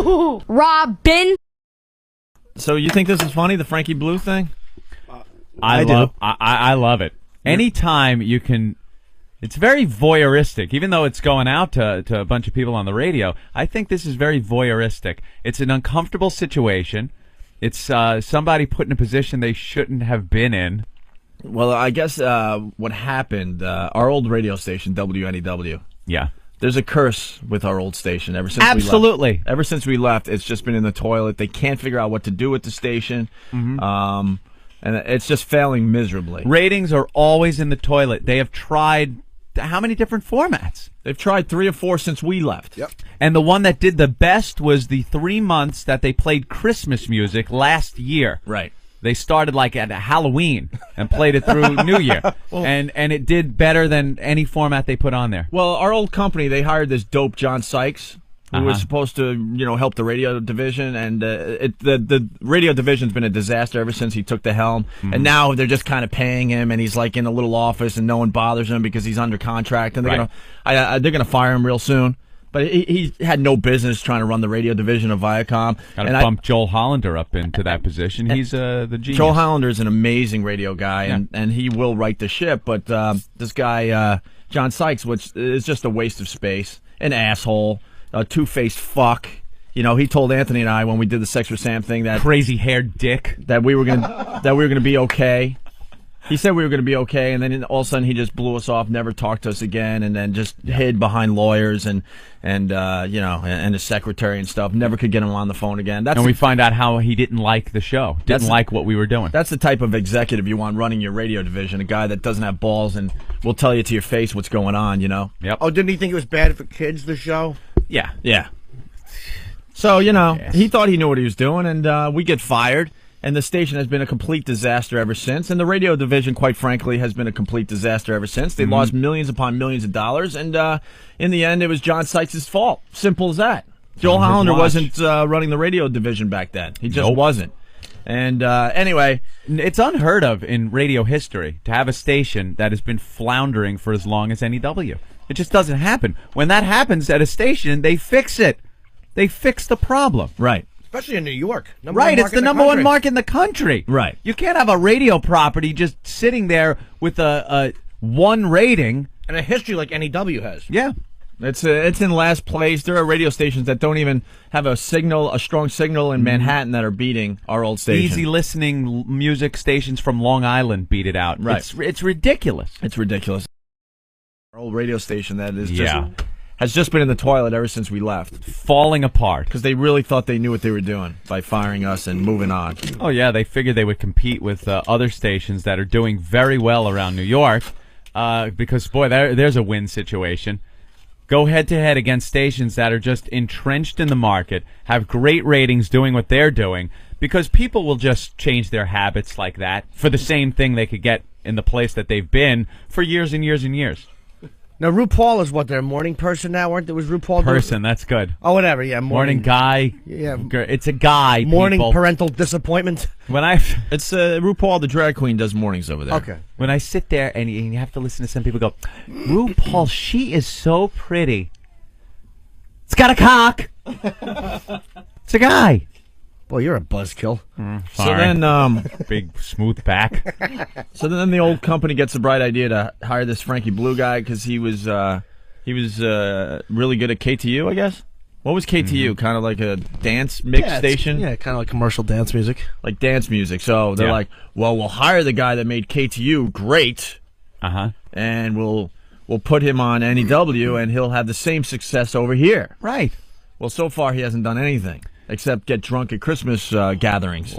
HooHooHooRobin. So you think this is funny, the Frankie Blue thing? I love it. Anytime you can, it's very voyeuristic. Even though it's going out to a bunch of people on the radio, I think this is very voyeuristic. It's an uncomfortable situation. It's somebody put in a position they shouldn't have been in. Well, I guess what happened, our old radio station, WNEW. Yeah. There's a curse with our old station ever since Absolutely. we left. Ever since we left, it's just been in the toilet. They can't figure out what to do with the station. And it's just failing miserably. Ratings are always in the toilet. They have tried how many different formats? They've tried 3 or 4 since we left. Yep. And the one that did the best was the 3 months that they played Christmas music last year. Right. They started like at Halloween and played it through New Year. And it did better than any format they put on there. Well, our old company, they hired this dope John Sykes, who was supposed to, help the radio division, and the radio division's been a disaster ever since he took the helm. And now they're just kind of paying him, and he's like in a little office, and no one bothers him because he's under contract, and they're gonna fire him real soon. But he had no business trying to run the radio division of Viacom. Got to bump Joel Hollander up into that position. He's the genius. Joel Hollander is an amazing radio guy, and he will right the ship. But this guy, John Sykes, which is just a waste of space, an asshole, a two-faced fuck. He told Anthony and I when we did the Sex for Sam thing that crazy-haired dick that we were gonna be okay. He said we were going to be okay, and then all of a sudden he just blew us off, never talked to us again, and then just hid behind lawyers and his secretary and stuff. Never could get him on the phone again. And we find out how he didn't like the show, didn't like what we were doing. That's the type of executive you want running your radio division, a guy that doesn't have balls and will tell you to your face what's going on, Yep. Oh, didn't he think it was bad for kids, the show? Yeah. Yeah. So, he thought he knew what he was doing, and we get fired. And the station has been a complete disaster ever since. And the radio division, quite frankly, has been a complete disaster ever since. They lost millions upon millions of dollars. And in the end, it was John Sykes' fault. Simple as that. Joel Hollander wasn't running the radio division back then. He just wasn't. And anyway, it's unheard of in radio history to have a station that has been floundering for as long as NEW. It just doesn't happen. When that happens at a station, they fix it. They fix the problem. Right. Especially in New York. It's the number one market in the country. Right. You can't have a radio property just sitting there with a 1 rating. And a history like NEW has. Yeah. It's in last place. There are radio stations that don't even have a strong signal in Manhattan that are beating our old station. Easy listening music stations from Long Island beat it out. Right. It's ridiculous. It's ridiculous. Our old radio station that is has just been in the toilet ever since we left. Falling apart. Because they really thought they knew what they were doing by firing us and moving on. Oh, yeah, they figured they would compete with other stations that are doing very well around New York. Because, boy, there's a win situation. Go head-to-head against stations that are just entrenched in the market, have great ratings doing what they're doing, because people will just change their habits like that for the same thing they could get in the place that they've been for years and years and years. Now, RuPaul is what, their morning person now, weren't there? Was RuPaul person, that's good. Oh, whatever, yeah. Morning guy. Yeah. It's a guy, morning people. Parental disappointment. It's RuPaul, the drag queen, does mornings over there. Okay. When I sit there and you have to listen to some people go, RuPaul, she is so pretty. It's got a cock. It's a guy. Boy, you're a buzzkill. So then, big smooth back. So then the old company gets the bright idea to hire this Frankie Blue guy because he was really good at KTU, I guess. What was KTU? Kind of like a dance mix station? Yeah, kind of like commercial dance music. Like dance music. So they're like, well, we'll hire the guy that made KTU great. And we'll put him on NEW, and he'll have the same success over here. Right. Well, so far he hasn't done anything except get drunk at Christmas gatherings.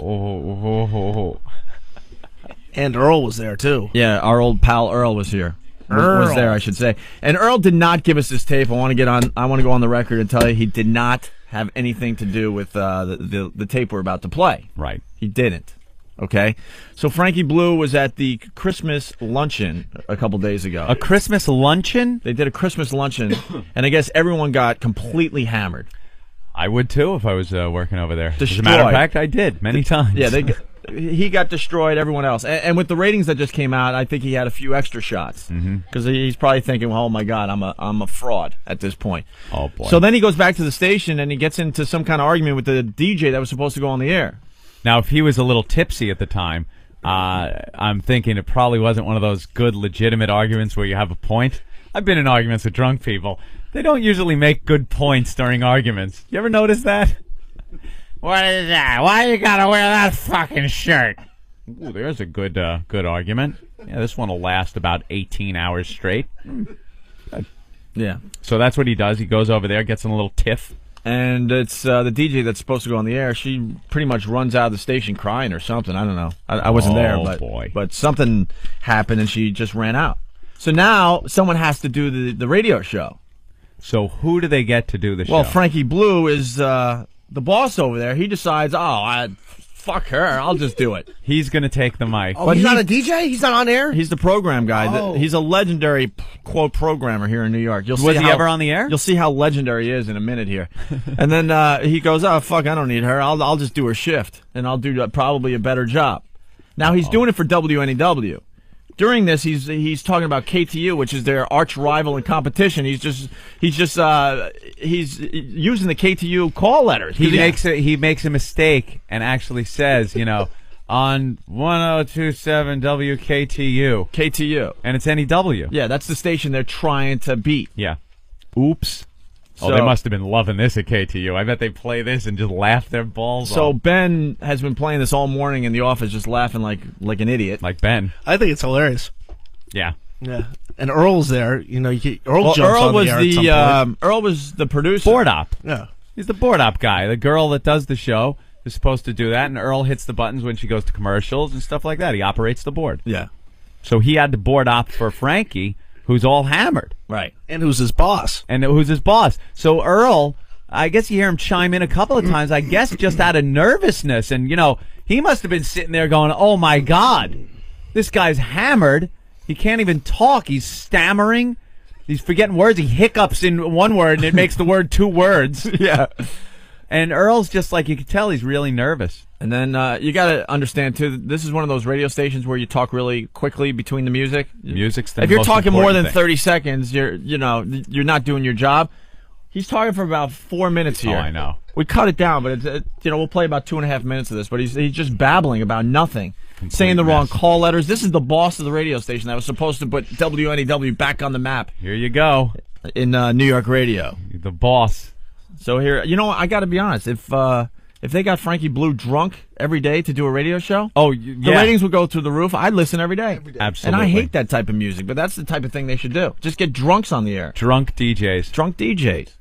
And Earl was there, too. Yeah, our old pal Earl was here. Was there, I should say. And Earl did not give us this tape. I want to go on the record and tell you he did not have anything to do with the tape we're about to play. Right. He didn't. Okay? So Frankie Blue was at the Christmas luncheon a couple days ago. A Christmas luncheon? They did a Christmas luncheon, and I guess everyone got completely hammered. I would too if I was working over there. Destroyed. As a matter of fact, I did many times. Yeah, he got destroyed, everyone else. And with the ratings that just came out, I think he had a few extra shots. Because he's probably thinking, well, oh my God, I'm a fraud at this point. Oh, boy. So then he goes back to the station and he gets into some kind of argument with the DJ that was supposed to go on the air. Now, if he was a little tipsy at the time, I'm thinking it probably wasn't one of those good, legitimate arguments where you have a point. I've been in arguments with drunk people. They don't usually make good points during arguments. You ever notice that? What is that? Why you gotta wear that fucking shirt? Ooh, there's a good argument. Yeah, this one will last about 18 hours straight. Good. Yeah. So that's what he does. He goes over there, gets in a little tiff. And it's the DJ that's supposed to go on the air. She pretty much runs out of the station crying or something. I don't know. I wasn't there, but something happened and she just ran out. So now someone has to do the radio show. So who do they get to do the show? Well, Frankie Blue is the boss over there. He decides, fuck her, I'll just do it. He's going to take the mic. Oh, but he's not a DJ? He's not on air? He's the program guy. Oh. He's a legendary, quote, programmer here in New York. Was he ever on the air? You'll see how legendary he is in a minute here. And then he goes, oh, fuck, I don't need her. I'll just do her shift, and I'll do probably a better job. Now, he's doing it for WNEW. During this, he's talking about KTU, which is their arch rival in competition. He's using the KTU call letters. He makes a mistake and actually says, on 1027 WKTU. KTU. And it's NEW. Yeah, that's the station they're trying to beat. Yeah. Oops. So, they must have been loving this at KTU. I bet they play this and just laugh their balls off. So Ben has been playing this all morning in the office, just laughing like an idiot. Like Ben. I think it's hilarious. Yeah. Yeah. And Earl's there. Earl jumps on the air at some point. Earl was the producer. Board op. Yeah. He's the board op guy. The girl that does the show is supposed to do that, and Earl hits the buttons when she goes to commercials and stuff like that. He operates the board. Yeah. So he had to board op for Frankie, who's all hammered. Right. And who's his boss. So Earl, I guess you hear him chime in a couple of times, I guess just out of nervousness. And, he must have been sitting there going, oh, my God, this guy's hammered. He can't even talk. He's stammering. He's forgetting words. He hiccups in one word, and it makes the word two words. Yeah. And Earl's just like, you can tell he's really nervous. And then you got to understand, too, this is one of those radio stations where you talk really quickly between the music. Music's the If you're most talking more important than thing. 30 seconds, you're not doing your job. He's talking for about 4 minutes here. Oh, I know. We cut it down, but we'll play about 2.5 minutes of this. But he's just babbling about nothing, saying the wrong call letters. This is the boss of the radio station that was supposed to put WNEW back on the map. Here you go. In New York radio. The boss. So here, I got to be honest. If they got Frankie Blue drunk every day to do a radio show, the ratings would go through the roof. I'd listen every day. Absolutely. And I hate that type of music, but that's the type of thing they should do. Just get drunks on the air. Drunk DJs. Drunk DJs.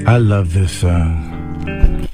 I love this song.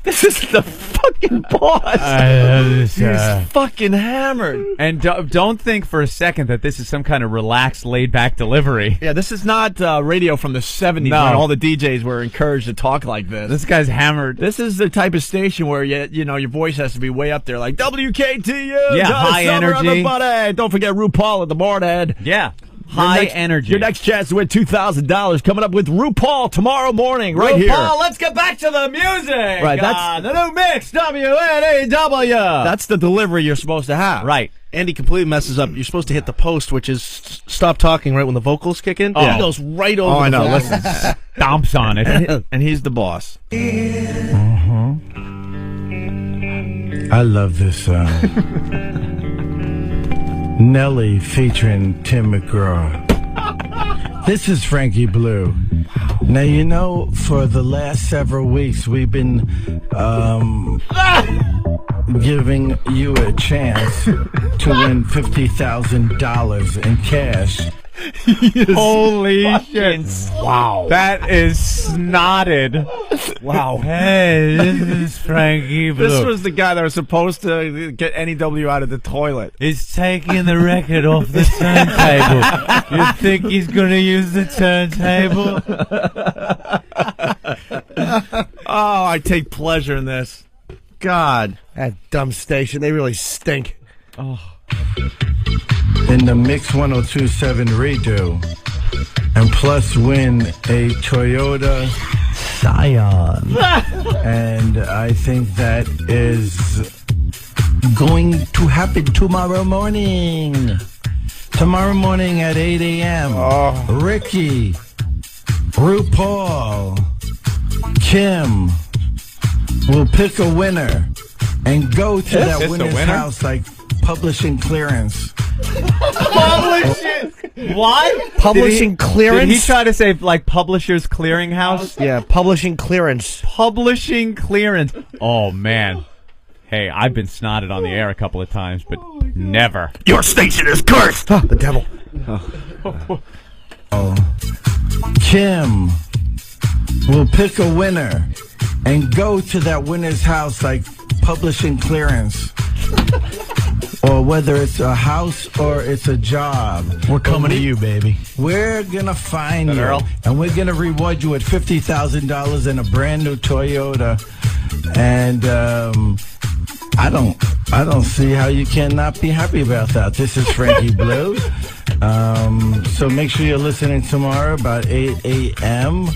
This is the fucking boss. I love this He's fucking hammered. And don't think for a second that this is some kind of relaxed, laid-back delivery. Yeah, this is not radio from the 70s when all the DJs were encouraged to talk like this. This guy's hammered. This is the type of station where your voice has to be way up there, like WKTU. Yeah, high energy. Everybody. Don't forget RuPaul at the board head. Yeah. High energy. Your next chance to win $2,000 coming up with RuPaul tomorrow morning, right here. RuPaul, let's get back to the music. Right, that's the new mix, WNEW. That's the delivery you're supposed to have. Right. Andy completely messes up. You're supposed to hit the post, which is stop talking right when the vocals kick in. Oh. He goes right over. Oh, I know. vocals. Listen, Stomps on it. and he's the boss. I love this song. Nelly featuring Tim McGraw. This is Frankie Blue. Now, for the last several weeks, we've been giving you a chance to win $50,000 in cash. Holy shit. Wow. That is snotted. Wow. Hey, this is Frankie Blue. This was the guy that was supposed to get NEW out of the toilet. He's taking the record off the turntable. You think he's going to use the turntable? Oh, I take pleasure in this. God. That dumb station, they really stink. In the Mix 1027 redo. And plus win a Toyota Scion. And I think that is going to happen tomorrow morning. Tomorrow morning at 8 a.m. Ricky, RuPaul, Kim will pick a winner and go to that winner's house like publishing clearance. What? Publishing clearance? Did he try to say like Publishers Clearinghouse? Yeah, publishing clearance. Publishing clearance. Oh, man. Hey, I've been snotted on the air a couple of times, but never. Your station is cursed! The devil. Kim will pick a winner and go to that winner's house like publishing clearance. Or whether it's a house or it's a job. We're coming to you, baby. We're going to find you. Earl? And we're going to reward you with $50,000 in a brand new Toyota. And I don't see how you cannot be happy about that. This is Frankie Blue. So make sure you're listening tomorrow about 8 a.m.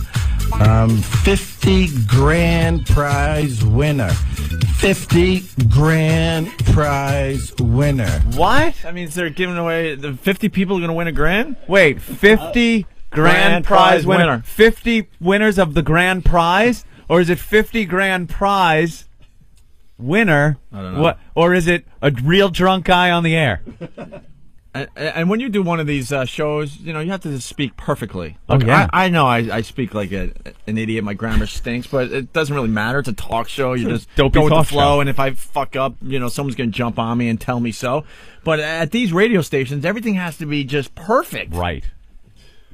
50 grand prize winner. 50 grand prize winner. What? That means they're giving away the 50 people are going to win a grand? Wait, 50 grand prize winner. 50 winners of the grand prize? Or is it 50 grand prize winner? I don't know. What? Or is it a real drunk guy on the air? And when you do one of these shows, you have to speak perfectly. Oh, yeah. I know I speak like an idiot. My grammar stinks, but it doesn't really matter. It's a talk show. You just Dopey go with the talk flow, show. and if I fuck up, someone's going to jump on me and tell me so. But at these radio stations, everything has to be just perfect. Right.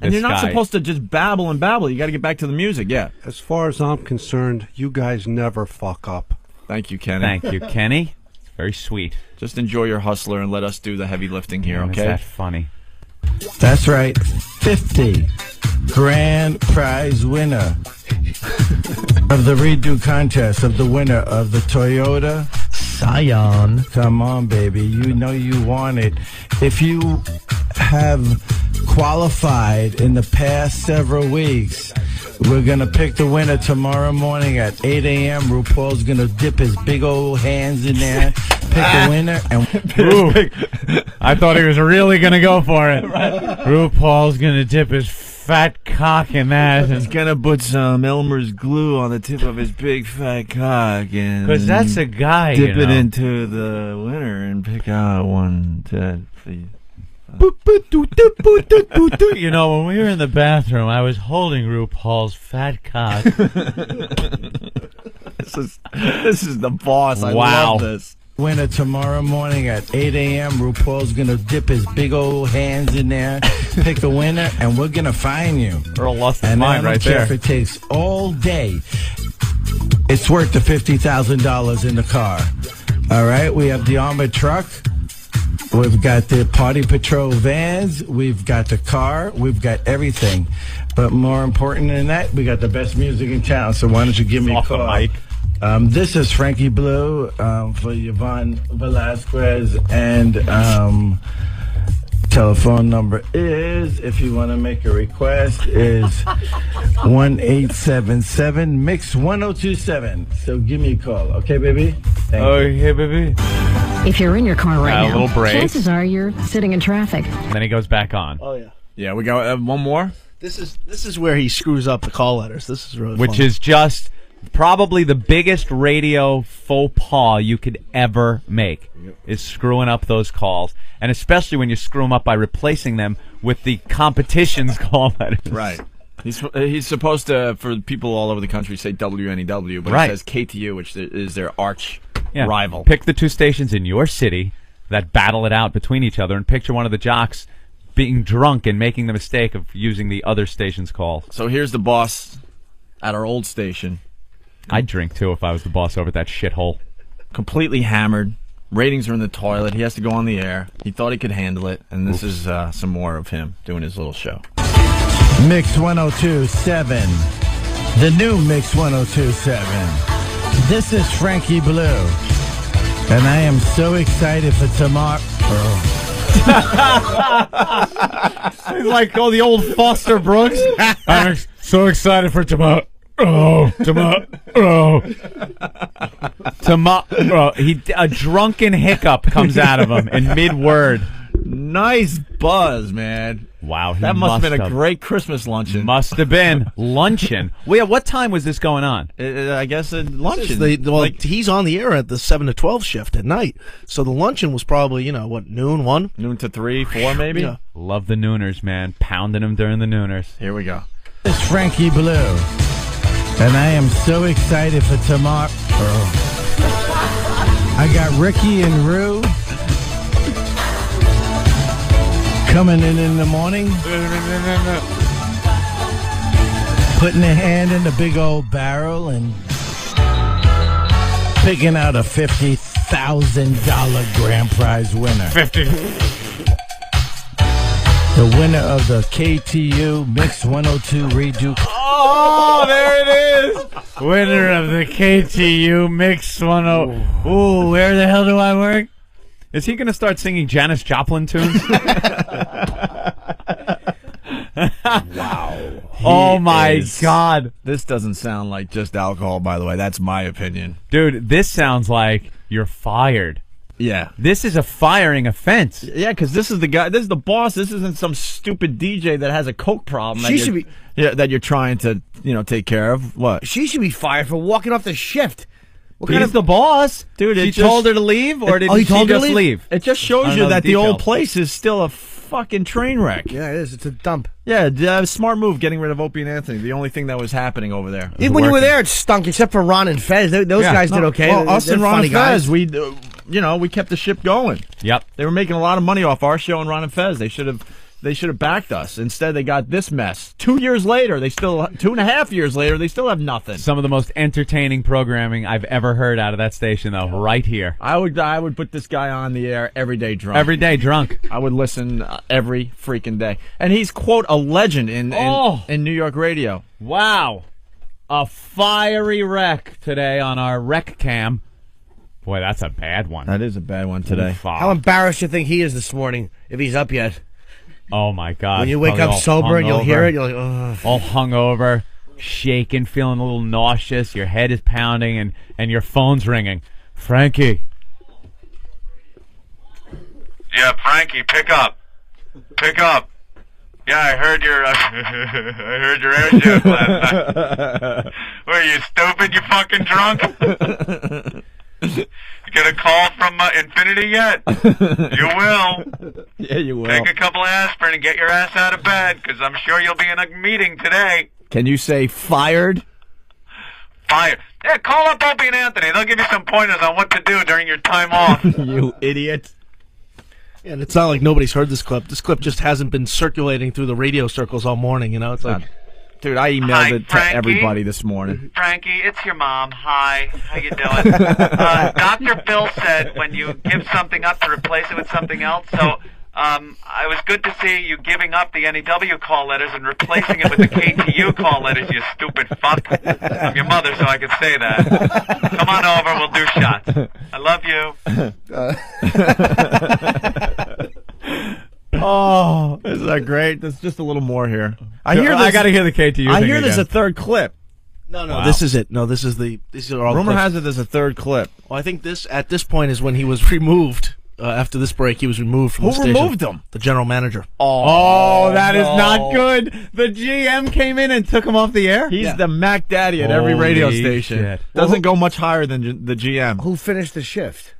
And This you're not guy. supposed to just babble and babble. You got to get back to the music, yeah. As far as I'm concerned, you guys never fuck up. Thank you, Kenny. Thank you, Kenny. It's very sweet. Just enjoy your hustler and let us do the heavy lifting here, Is okay? that funny? That's right. 50 grand prize winner of the redo contest of the winner of the Toyota Scion. Come on, baby. You know you want it. If you have qualified in the past several weeks, we're going to pick the winner tomorrow morning at 8 a.m. RuPaul's going to dip his big old hands in there, pick the winner, and I thought he was really going to go for it. RuPaul's going to dip his fat cock in that. He's gonna put some Elmer's glue on the tip of his big fat cock and Because that's a guy, dip it into the winner and pick out one to feed. When we were in the bathroom, I was holding RuPaul's fat cock. This is the boss. I Wow. love this. winner tomorrow morning at 8 a.m. RuPaul's going to dip his big old hands in there, pick a winner, and we're going to find you. Earl lost his And I mind don't right care there. if it takes all day. It's worth the $50,000 in the car. All right, we have the armored truck. We've got the Party Patrol vans. We've got the car. We've got everything. But more important than that, we got the best music in town. So why don't you give me a Off the call? mic. This is Frankie Blue for Yvonne Velasquez. And telephone number is, if you want to make a request, is 1-877-MIX-1027. So give me a call. Okay, baby? Thank you. Okay, baby. If you're in your car right A now, little break. chances are you're sitting in traffic. And then he goes back on. Oh yeah. Yeah, we got one more. This is where he screws up the call letters. This is really Which fun. is just probably the biggest radio faux pas you could ever make, is screwing up those calls. And especially when you screw them up by replacing them with the competition's call letters. Right. He's supposed to, for people all over the country, say WNEW, but Right. he says KTU, which is their arch Yeah. rival. Pick the two stations in your city that battle it out between each other, and picture one of the jocks being drunk and making the mistake of using the other station's call. So here's the boss at our old station, I'd drink too if I was the boss over at that shithole. completely hammered. Ratings are in the toilet. He has to go on the air. He thought he could handle it, and this is some more of him doing his little show. Mix 1027. The new Mix 1027. This is Frankie Blue. And I am so excited for tomorrow. He's like, the old Foster Brooks. I'm so excited for tomorrow. A drunken hiccup comes out of him in mid-word. Nice buzz, man. Wow, that must have been a great Christmas luncheon. Must have been. Luncheon. Well, what time was this going on? I guess a luncheon. He's on the air at the 7 to 12 shift at night. So the luncheon was probably, noon, 1? Noon to 3, 4 maybe? Yeah. Love the nooners, man. Pounding them during the nooners. Here we go. It's Frankie Blue. And I am so excited for tomorrow. I got Ricky and Rue coming in the morning, putting their hand in the big old barrel and picking out a $50,000 grand prize winner. 50. The winner of the KTU Mix 102 redo. Oh, there it is. Winner of the KTU Mix 102. Ooh, where the hell do I work? Is he going to start singing Janis Joplin tunes? Wow. Oh, my God. This doesn't sound like just alcohol, by the way. That's my opinion. Dude, this sounds like you're fired. Yeah. This is a firing offense. Yeah, because this is the guy. This is the boss. This isn't some stupid DJ that has a coke problem. She should be. Yeah, that you're trying to, take care of. What? She should be fired for walking off the shift. He's the boss. Dude, he told her to leave, or did he she told her to just leave? It just shows you that the old place is still a fucking train wreck. Yeah, it is. It's a dump. Yeah, smart move getting rid of Opie and Anthony. The only thing that was happening over there. Even when you were there, it stunk, except for Ron and Fez. Those guys did okay. Well, us They're and Ron funny and guys. Fez, we kept the ship going. Yep. They were making a lot of money off our show and Ron and Fez. They should have backed us. Instead, they got this mess. 2 years later, 2.5 years later, they still have nothing. Some of the most entertaining programming I've ever heard out of that station, though, right here. I would put this guy on the air every day drunk. Every day drunk. I would listen every freaking day. And he's, quote, a legend in New York radio. Wow. A fiery wreck today on our rec cam. Boy, that's a bad one. That is a bad one today. How embarrassed do you think he is this morning, if he's up yet? Oh, my God. When you wake up sober and you'll hear it, you're like, ugh. All hungover, shaking, feeling a little nauseous. Your head is pounding, and your phone's ringing. Frankie. Yeah, Frankie, pick up. Pick up. Yeah, I heard your air shift last night. What, are you stupid, you fucking drunk? You get a call from Infinity yet? You will. Yeah, you will. Take a couple of aspirin and get your ass out of bed, because I'm sure you'll be in a meeting today. Can you say fired? Fired. Yeah, call up Opie and Anthony. They'll give you some pointers on what to do during your time off. You idiot. Yeah, and it's not like nobody's heard this clip. This clip just hasn't been circulating through the radio circles all morning, It's like... Dude, I emailed Hi, it to Frankie. everybody this morning. Frankie, it's your mom. Hi, how you doing? Dr. Phil said when you give something up to replace it with something else, so it was good to see you giving up the NEW call letters and replacing it with the KTU call letters, you stupid fuck. I'm your mother, so I can say that. Come on over, we'll do shots. I love you. Oh, isn't that great? There's just a little more here. I got to hear the KTU I thing hear there's again. a third clip. No, Wow. this is it. No, these are all Rumor clips. has it there's a third clip. Well, I think at this point is when he was removed. After this break, he was removed from the station. Who removed him? The general manager. Oh, that is not good. The GM came in and took him off the air? He's the Mac Daddy at every radio Holy station. shit. Doesn't go much higher than the GM. Who finished the shift?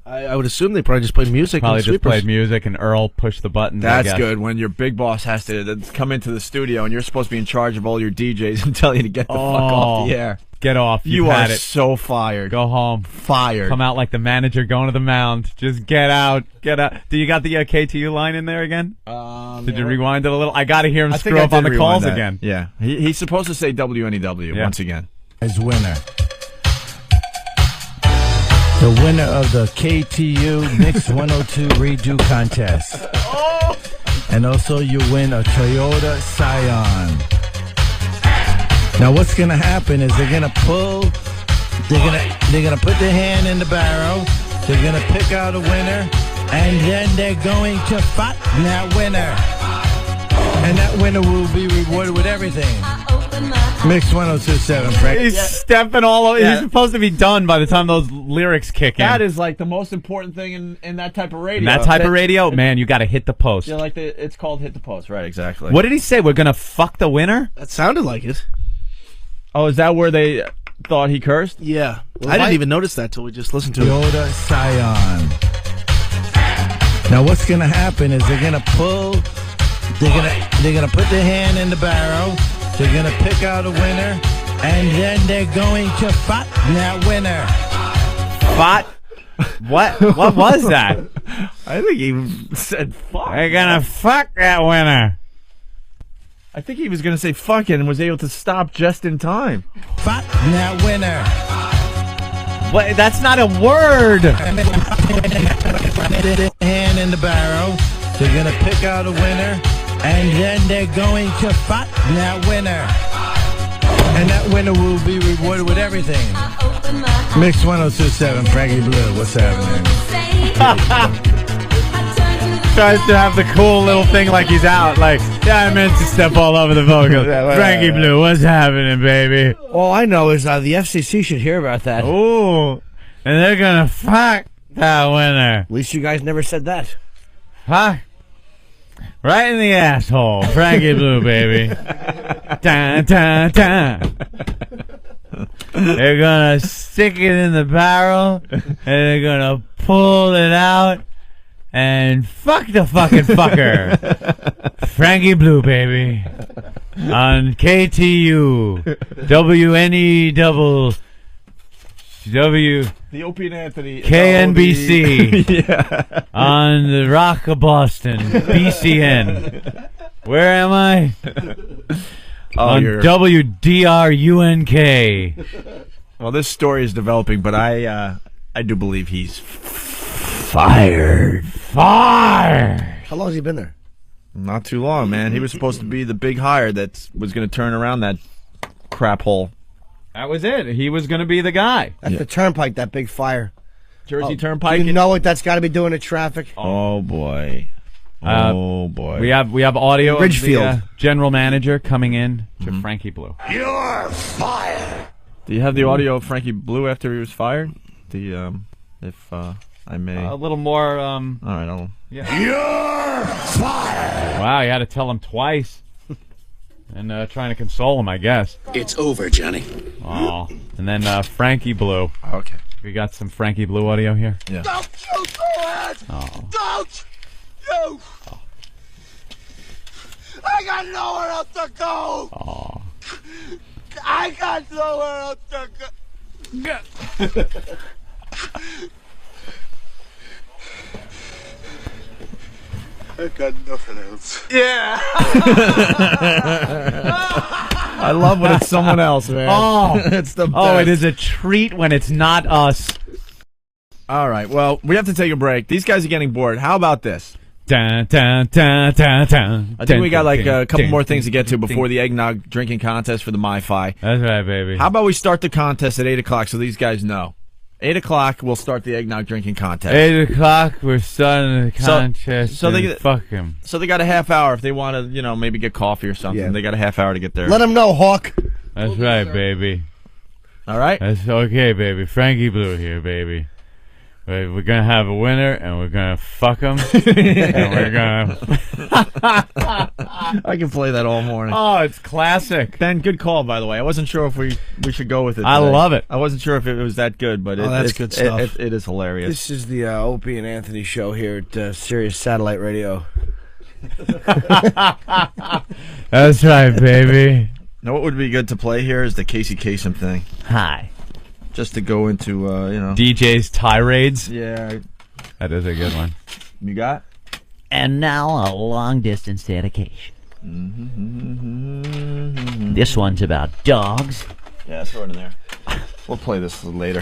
I would assume they probably just played music. Probably and just sweepers. played music and Earl pushed the buttons. I That's guess. good when your big boss has to come into the studio and you're supposed to be in charge of all your DJs and tell you to get the fuck off the air. Get off. You You've are had it. so fired. Go home. Fired. Come out like the manager going to the mound. Just get out. Get out. Do you got the KTU line in there again? Did you rewind it a little? I got to hear him screw up on the calls again. Yeah. He's supposed to say WNEW once again. As winner. The winner of the KTU Mix 102 Redo Contest. And also you win a Toyota Scion. Now what's gonna happen is they're gonna put their hand in the barrel, they're gonna pick out a winner, and then they're going to fight that winner. And that winner will be rewarded with everything. Mix 102.7, Frank. He's stepping all over. He's supposed to be done by the time those lyrics kick in. That is like the most important thing in that type of radio. In that type of radio, man, you got to hit the post. Yeah, like it's called hit the post, right? Exactly. What did he say? We're gonna fuck the winner? That sounded like it. Oh, is that where they thought he cursed? Yeah. I didn't even notice that till we just listened to it. Yoda Scion. Now what's gonna happen is they're gonna pull. They're gonna put their hand in the barrel. They're gonna pick out a winner, and then they're going to fuck that winner. Fought? What was that? I think he said fuck. They're gonna fuck that winner. I think he was gonna say fuck it and was able to stop just in time. Fuck that winner. What? That's not a word. Hand in the barrel. They're gonna pick out a winner, and then they're going to fuck that winner. And that winner will be rewarded with everything. Mix 102.7, Frankie Blue. What's happening? Tries to have the cool little thing like he's out. Like, yeah, I meant to step all over the vocal. Frankie Blue, what's happening, baby? All I know is the FCC should hear about that. Ooh, and they're gonna fuck that winner. At least you guys never said that. Fuck. Right in the asshole. Frankie Blue, baby. Dun, dun, dun. They're gonna stick it in the barrel, and they're gonna pull it out, and fuck the fucking fucker. Frankie Blue, baby. On KTU. WNEW. The Opie and Anthony. KNBC. Yeah. On the Rock of Boston. BCN. Where am I? On WDRUNK. Well, this story is developing, but I do believe he's fired. How long has he been there? Not too long, man. He was supposed to be the big hire that was going to turn around that crap hole. That was it. He was going to be the guy. That's the Turnpike, that big fire. Jersey Turnpike. You know what that's got to be doing to traffic? Oh boy. Oh boy. We have audio Ridgefield. of the general manager coming in to Frankie Blue. You're fired. Do you have the audio of Frankie Blue after he was fired? If I may. A little more. All right. I'll. Yeah. You're fired. Wow, you had to tell him twice. And trying to console him, I guess. It's over, Johnny. Oh, and then Frankie Blue. Okay. We got some Frankie Blue audio here. Yeah. Don't you do it! Oh. Don't you! Oh. I got nowhere else to go! Oh. I got nowhere else to go! I got nothing else. Yeah. I love when it's someone else, man. Oh, it's the best. Oh, it is a treat when it's not us. All right. Well, we have to take a break. These guys are getting bored. How about this? Dun, dun, dun, dun, dun. I think we got like a couple more things to get to before the eggnog drinking contest for the MiFi. That's right, baby. How about we start the contest at 8 o'clock so these guys know? 8 o'clock, we'll start the eggnog drinking contest. 8 o'clock, we're starting the contest. So they fuck him. So they got a half hour if they want to, maybe get coffee or something. Yeah. They got a half hour to get there. Let him know, Hawk. That's right, baby. All right. That's okay, baby. Frankie Blue here, baby. We're gonna have a winner, and we're gonna fuck him, and we're gonna. I can play that all morning. Oh, it's classic. Ben, good call, by the way. I wasn't sure if we should go with it. I today. love it. I wasn't sure if it was that good, but that's good stuff. It is hilarious. This is the Opie and Anthony show here at Sirius Satellite Radio. That's right, baby. Now, what would be good to play here is the Casey Kasem thing. Hi. Just to go into, DJ's tirades. Yeah. That is a good one. You got? And now a long-distance dedication. This one's about dogs. Yeah, throw it in there. We'll play this later.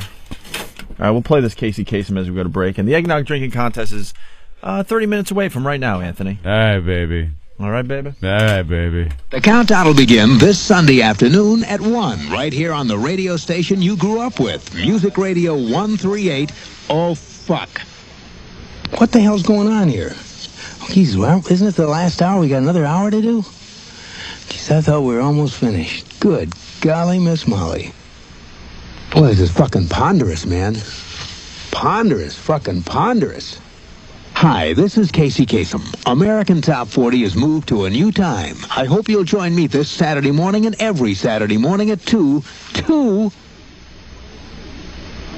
All right, we'll play this Casey Kasem as we go to break. And the eggnog drinking contest is 30 minutes away from right now, Anthony. All right, baby. All right, baby? All right, baby. The countdown will begin this Sunday afternoon at 1, right here on the radio station you grew up with, Music Radio 138. Oh, fuck. What the hell's going on here? Geez, well, isn't it the last hour? We got another hour to do? Geez, Christ, I thought we were almost finished. Good golly, Miss Molly. Boy, this is fucking ponderous, man. Ponderous, fucking ponderous. Hi, this is Casey Kasem. American Top 40 has moved to a new time. I hope you'll join me this Saturday morning and every Saturday morning at 2.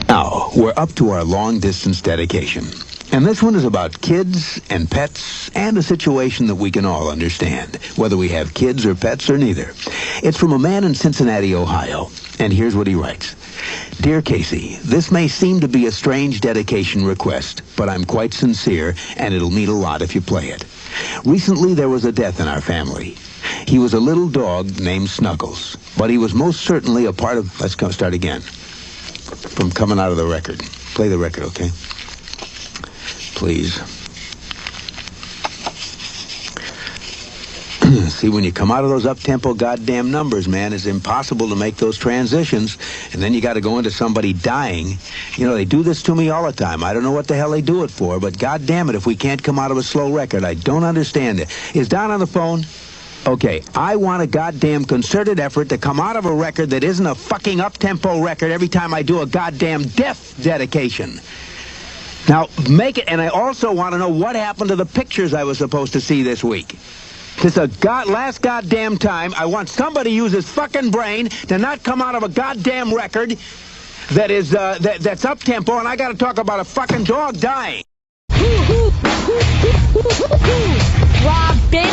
Now, we're up to our long-distance dedication. And this one is about kids and pets and a situation that we can all understand, whether we have kids or pets or neither. It's from a man in Cincinnati, Ohio. And here's what he writes. Dear Casey, this may seem to be a strange dedication request, but I'm quite sincere, and it'll mean a lot if you play it. Recently, there was a death in our family. He was a little dog named Snuggles, but he was most certainly a part of... Let's go start again. From coming out of the record. Play the record, okay? Please. See, when you come out of those up-tempo goddamn numbers, man, it's impossible to make those transitions, and then you got to go into somebody dying. You know, they do this to me all the time. I don't know what the hell they do it for, but goddamn it, if we can't come out of a slow record, I don't understand it. Is Don on the phone? Okay, I want a goddamn concerted effort to come out of a record that isn't a fucking up-tempo record every time I do a goddamn death dedication. Now, make it, and I also want to know what happened to the pictures I was supposed to see this week. This is last goddamn time. I want somebody to use his fucking brain to not come out of a goddamn record that is, that's up-tempo, and I gotta talk about a fucking dog dying. Robin,